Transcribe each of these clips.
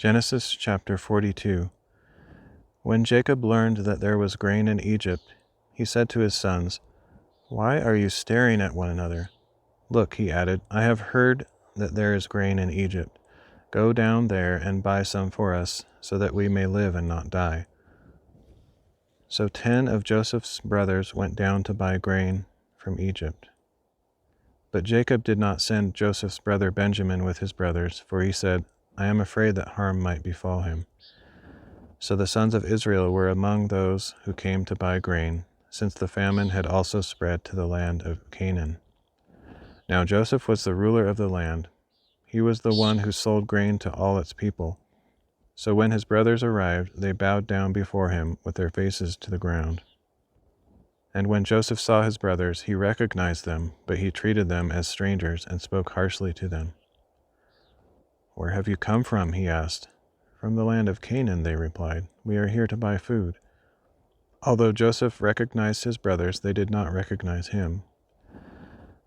Genesis chapter 42. When Jacob learned that there was grain in Egypt, he said to his sons, "Why are you staring at one another? Look," he added, "I have heard that there is grain in Egypt. Go down there and buy some for us, so that we may live and not die." So 10 of Joseph's brothers went down to buy grain from Egypt. But Jacob did not send Joseph's brother Benjamin with his brothers, for he said, "I am afraid that harm might befall him." So the sons of Israel were among those who came to buy grain, since the famine had also spread to the land of Canaan. Now Joseph was the ruler of the land. He was the one who sold grain to all its people. So when his brothers arrived, they bowed down before him with their faces to the ground. And when Joseph saw his brothers, he recognized them, but he treated them as strangers and spoke harshly to them. "Where have you come from?" he asked. "From the land of Canaan," they replied. "We are here to buy food." Although Joseph recognized his brothers, they did not recognize him.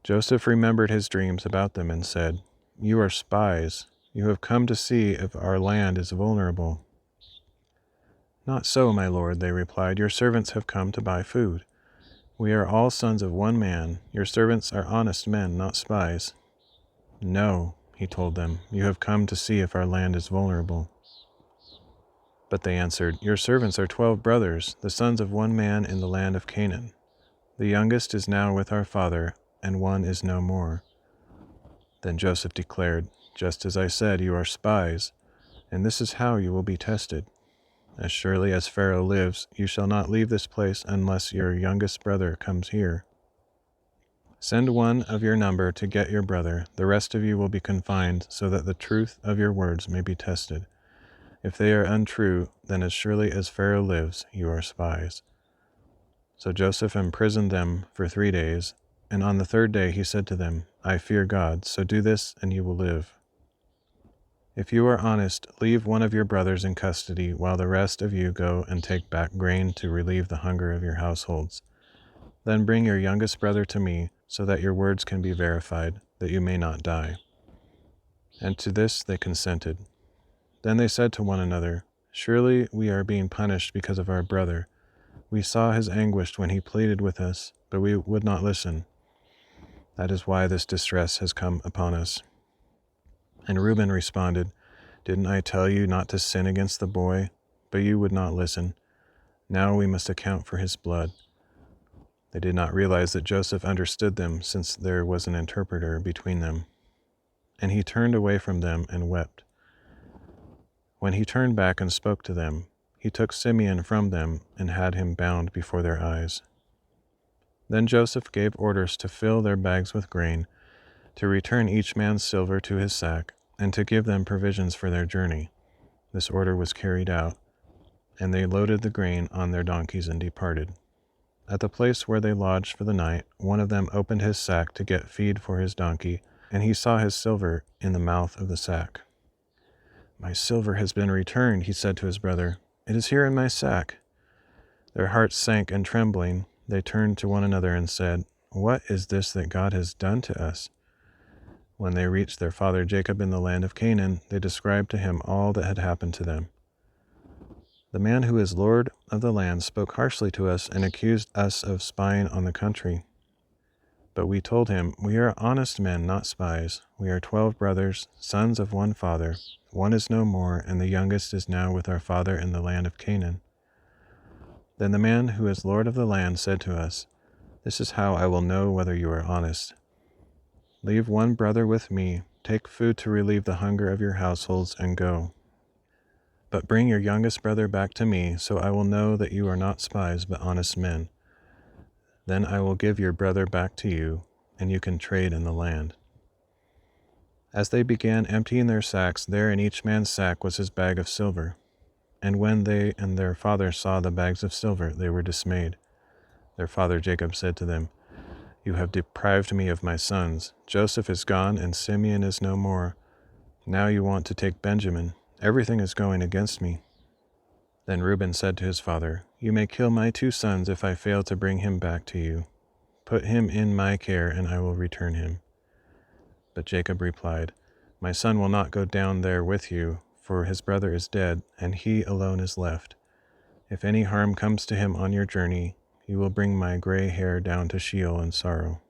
Joseph remembered his dreams about them and said, "You are spies. You have come to see if our land is vulnerable." "Not so, my lord," they replied. "Your servants have come to buy food. We are all sons of one man. Your servants are honest men, not spies." "No," he told them, "you have come to see if our land is vulnerable." But they answered, "Your servants are 12 brothers, the sons of one man in the land of Canaan. The youngest is now with our father, and one is no more." Then Joseph declared, "Just as I said, you are spies, and this is how you will be tested. As surely as Pharaoh lives, you shall not leave this place unless your youngest brother comes here. Send one of your number to get your brother. The rest of you will be confined, so that the truth of your words may be tested. If they are untrue, then as surely as Pharaoh lives, you are spies." So Joseph imprisoned them for 3 days, and on the 3rd day he said to them, "I fear God, so do this and you will live. If you are honest, leave one of your brothers in custody, while the rest of you go and take back grain to relieve the hunger of your households. Then bring your youngest brother to me, so that your words can be verified, that you may not die." And to this they consented. Then they said to one another, "Surely we are being punished because of our brother. We saw his anguish when he pleaded with us, but we would not listen. That is why this distress has come upon us." And Reuben responded, "Didn't I tell you not to sin against the boy? But you would not listen. Now we must account for his blood." They did not realize that Joseph understood them, since there was an interpreter between them. And he turned away from them and wept. When he turned back and spoke to them, he took Simeon from them and had him bound before their eyes. Then Joseph gave orders to fill their bags with grain, to return each man's silver to his sack, and to give them provisions for their journey. This order was carried out, and they loaded the grain on their donkeys and departed. At the place where they lodged for the night, one of them opened his sack to get feed for his donkey, and he saw his silver in the mouth of the sack. "My silver has been returned," he said to his brother. "It is here in my sack." Their hearts sank, and trembling, they turned to one another and said, "What is this that God has done to us?" When they reached their father Jacob in the land of Canaan, they described to him all that had happened to them. "The man who is lord of the land spoke harshly to us and accused us of spying on the country. But we told him, 'We are honest men, not spies. We are 12 brothers, sons of one father. One is no more, and the youngest is now with our father in the land of Canaan.' Then the man who is lord of the land said to us, 'This is how I will know whether you are honest. Leave one brother with me, take food to relieve the hunger of your households, and go. But bring your youngest brother back to me, so I will know that you are not spies but honest men. Then I will give your brother back to you, and you can trade in the land.' As they began emptying their sacks, there in each man's sack was his bag of silver. And when they and their father saw the bags of silver, they were dismayed. Their father Jacob said to them, 'You have deprived me of my sons. Joseph is gone, and Simeon is no more. Now you want to take Benjamin. Everything is going against me.' Then Reuben said to his father, 'You may kill my 2 sons if I fail to bring him back to you. Put him in my care, and I will return him.' But Jacob replied, 'My son will not go down there with you. for his brother is dead, and he alone is left. If any harm comes to him on your journey, you will bring my gray hair down to Sheol in sorrow.